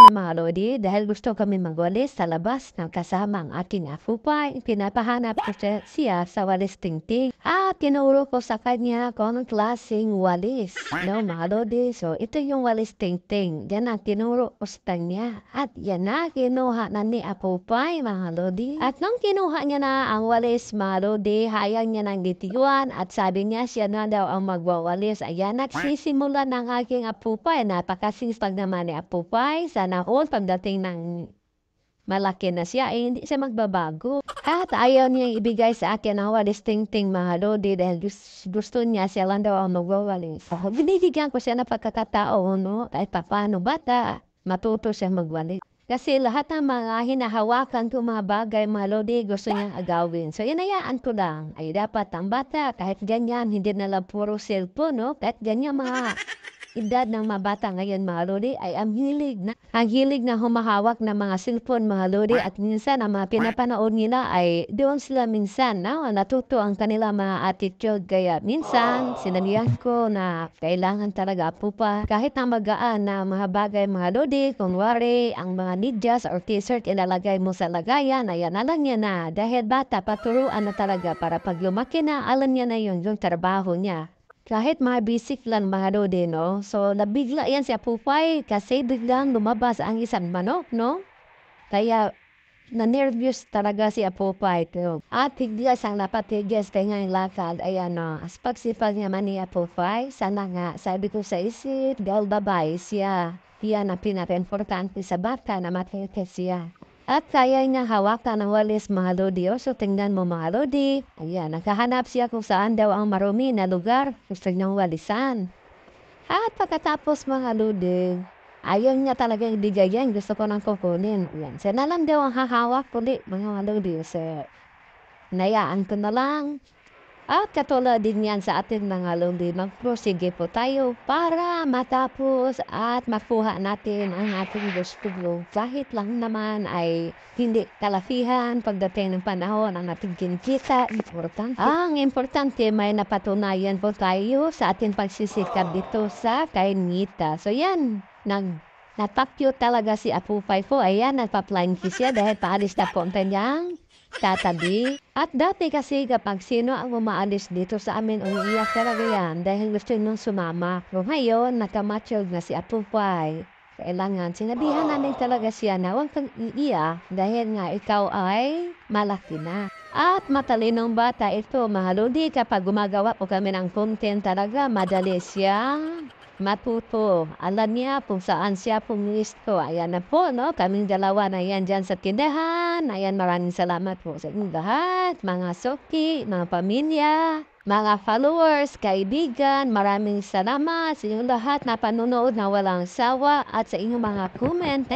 mga lodi dahil gusto kami magwalis sa labas ng kasama ang aking apupay. Pinapahanap ko siya sa walis tingting at tinuro ko sa kanya kung anong klaseng walis. No, mga lodi, so ito yung walis tingting. Yan ang tinuro ko sa kanya at yan na kinuha na ni apupay, mga lodi. At nung kinuha niya na ang walis, mga lodi, hayang niya ng gitiwan at sabi niya siya na daw ang magwawalis. Ayan, nagsisimula ng aking apupay. Napakasipag naman ni apupay. Sana all pagdating ng malaki na siya, hindi siya magbabago. At ayaw niya ibigay sa akin ang walis tingting, mga lodi, dahil gusto niya siya lang daw ang magwawalis. Binibigyan ko siya na pagkakataon, no? Kahit paano bata, matuto siya magwalis. Kasi lahat ng mga hinahawakan ko mga bagay, mga lodi, gusto niyang agawin. So, inayaan ko lang. Ay, dapat ang bata, kahit ganyan, hindi na lang puro cellphone, no? Kahit ganyan mga edad ng mga bata ngayon, mga lodi, ay ang hilig na humahawak ng mga cellphone, mga lodi, at minsan ang mga pinapanood nila ay doon sila minsan, no? Natuto ang kanila mga attitude. Kaya minsan, sinalihan ko na kailangan talaga po pa kahit na magaan na mga bagay, mga lodi, kunwari ang mga medyas or t-shirt ilalagay mo sa lagayan, ayan, alam niya na. Dahil bata, paturuan na talaga para pag lumaki na, alam niya na yung trabaho niya. Kahit mga basic lang, mga lodi, no? So, nabigla yan si apupay kasi biglang lumabas ang isang manok, no? Kaya, na-nervous talaga si apupay. At bigla siyang napatigis kaya ngayong lakad. Ayan, no? As pagsipag naman ni apupay, sana nga, sabi ko sa isip, dahil babae siya. Yan ang pinaka-importante sa bata na makikita siya. At kaya niya hawakan ng walis, mga lodi. So, tingnan mo, mga lodi. Ayan, nakahanap siya kung saan daw ang marumi na lugar. Gusto niyang walisan. At pagkatapos, mga lodi, ayaw niya talagang ibigay yan. Gusto ko nang kukunin. Ayan, siya na lang daw ang hahawak ulit, mga lodi. So, nayaan ko na lang. At katulad din yan sa ating mga lodi, magprosige po tayo para matapos at makuha natin ang ating gusto. Kahit lang naman ay hindi kalafihan pagdating ng panahon ang ating kinikita. Ang importante may napatunayan po tayo sa ating pagsisikap dito sa kainita. So yan, napakyo talaga si apupay ko. Ayan, nagpa-flying kiss siya dahil paalis na po ang kanyang tatabi. At dati kasi kapag sino ang umaalis dito sa amin, umiiyak talaga yan dahil gusto nung sumama. Pero ngayon, nakamature na si apupay. Kailangan sinabihan namin talaga siya na huwag kang iiyak dahil nga ikaw ay malaki na. At matalinong bata ito, mga lodi, kapag gumagawa po kami ng content talaga, madali siyang matuto. Alam niya kung saan siya pumisto. Ayan na po, no? Kaming dalawa na yan dyan sa tindahan. Ayan, maraming salamat po sa inyong lahat. Mga soki, mga pamilya, mga followers, kaibigan. Maraming salamat sa inyong lahat na panunood na walang sawa at sa inyong mga comment.